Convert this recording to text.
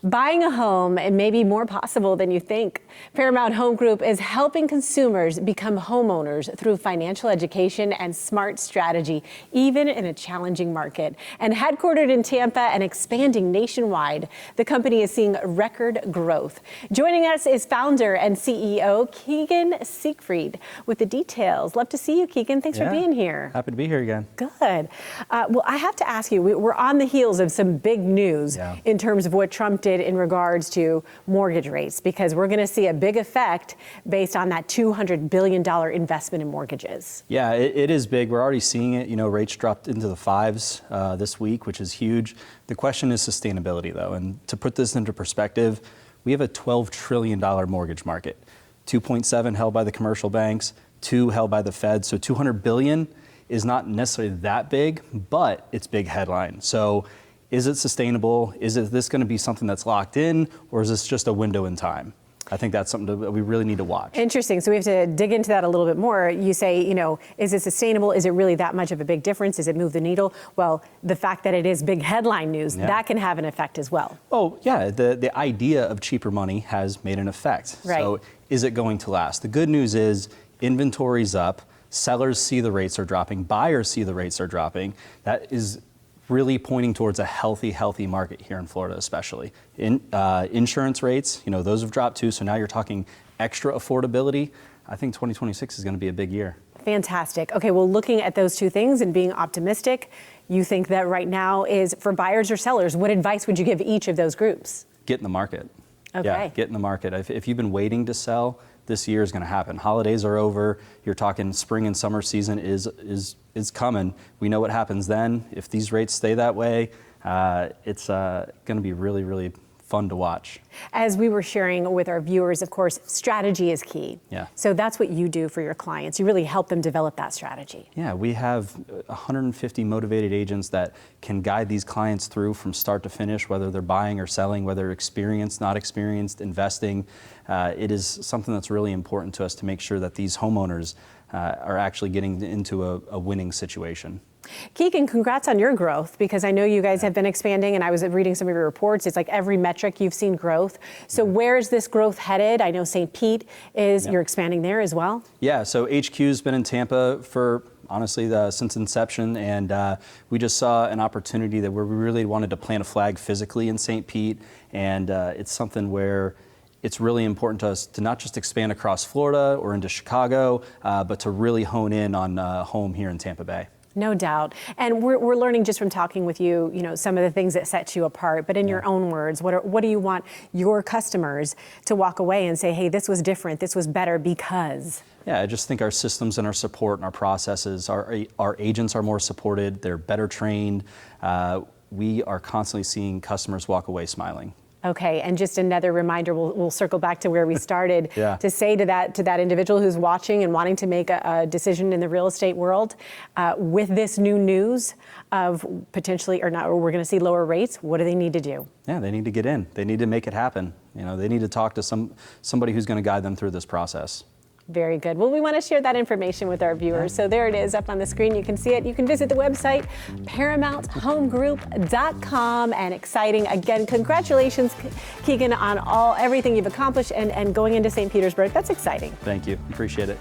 Buying a home may be more possible than you think. Paramount Home Group is helping consumers become homeowners through financial education and smart strategy, even in a challenging market. And headquartered in Tampa and expanding nationwide, the company is seeing record growth. Joining us is founder and CEO Keegan Siegfried with the details. Love to see you, Keegan. Thanks for being here. Happy to be here again. Good. Well, I have to ask you, we're on the heels of some big news in terms of what Trump did in regards to mortgage rates, because we're going to see a big effect based on that $200 billion investment in mortgages. Yeah, it is big. We're already seeing it. You know, rates dropped into the fives this week, which is huge. The question is sustainability, though. And to put this into perspective, we have a $12 trillion mortgage market, 2.7 held by the commercial banks, 2 held by the Fed. So 200 billion is not necessarily that big, but it's big headline. So is it sustainable? Is this going to be something that's locked in, or is this just a window in time? I think that's something that we really need to watch. Interesting. So we have to dig into that a little bit more. You say, you know, is it sustainable? Is it really that much of a big difference? Does it move the needle? Well, the fact that it is big headline news, that can have an effect as well. Oh, yeah. The idea of cheaper money has made an effect. Right. So is it going to last? The good news is inventory's up. Sellers see the rates are dropping. Buyers see the rates are dropping. That is really pointing towards a healthy market here in Florida, especially. Insurance rates, you know, those have dropped too. So now you're talking extra affordability. I think 2026 is going to be a big year. Fantastic. Okay, well, looking at those two things and being optimistic, you think that right now is for buyers or sellers, what advice would you give each of those groups? Get in the market. Okay. Yeah, get in the market. If you've been waiting to sell, this year is going to happen. Holidays are over. You're talking spring and summer season is coming. We know what happens then. If these rates stay that way, it's going to be really fun to watch. As we were sharing with our viewers, of course, strategy is key. Yeah. So that's what you do for your clients. You really help them develop that strategy. Yeah, we have 150 motivated agents that can guide these clients through from start to finish, whether they're buying or selling, whether experienced, not experienced, investing. It is something that's really important to us to make sure that these homeowners are actually getting into a winning situation. Keegan, congrats on your growth, because I know you guys have been expanding, and I was reading some of your reports. It's like every metric you've seen growth. So where is this growth headed? I know St. Pete is, you're expanding there as well? Yeah, so HQ's been in Tampa for honestly since inception, and we just saw an opportunity that where we really wanted to plant a flag physically in St. Pete, and it's something where it's really important to us to not just expand across Florida or into Chicago, but to really hone in on home here in Tampa Bay. No doubt. And we're learning just from talking with you, you know, some of the things that set you apart. But in your own words, what do you want your customers to walk away and say, hey, this was different, this was better because? Yeah, I just think our systems and our support and our processes, our agents are more supported, they're better trained. We are constantly seeing customers walk away smiling. Okay, and just another reminder, we'll circle back to where we started, to say to that individual who's watching and wanting to make a decision in the real estate world, with this new news of potentially or we're going to see lower rates, what do they need to do? Yeah, they need to get in. They need to make it happen. You know, they need to talk to somebody who's going to guide them through this process. Very good. Well, we want to share that information with our viewers. So there it is up on the screen. You can see it. You can visit the website, ParamountHomeGroup.com. And exciting. Again, congratulations, Keegan, on everything you've accomplished and going into St. Petersburg. That's exciting. Thank you. Appreciate it.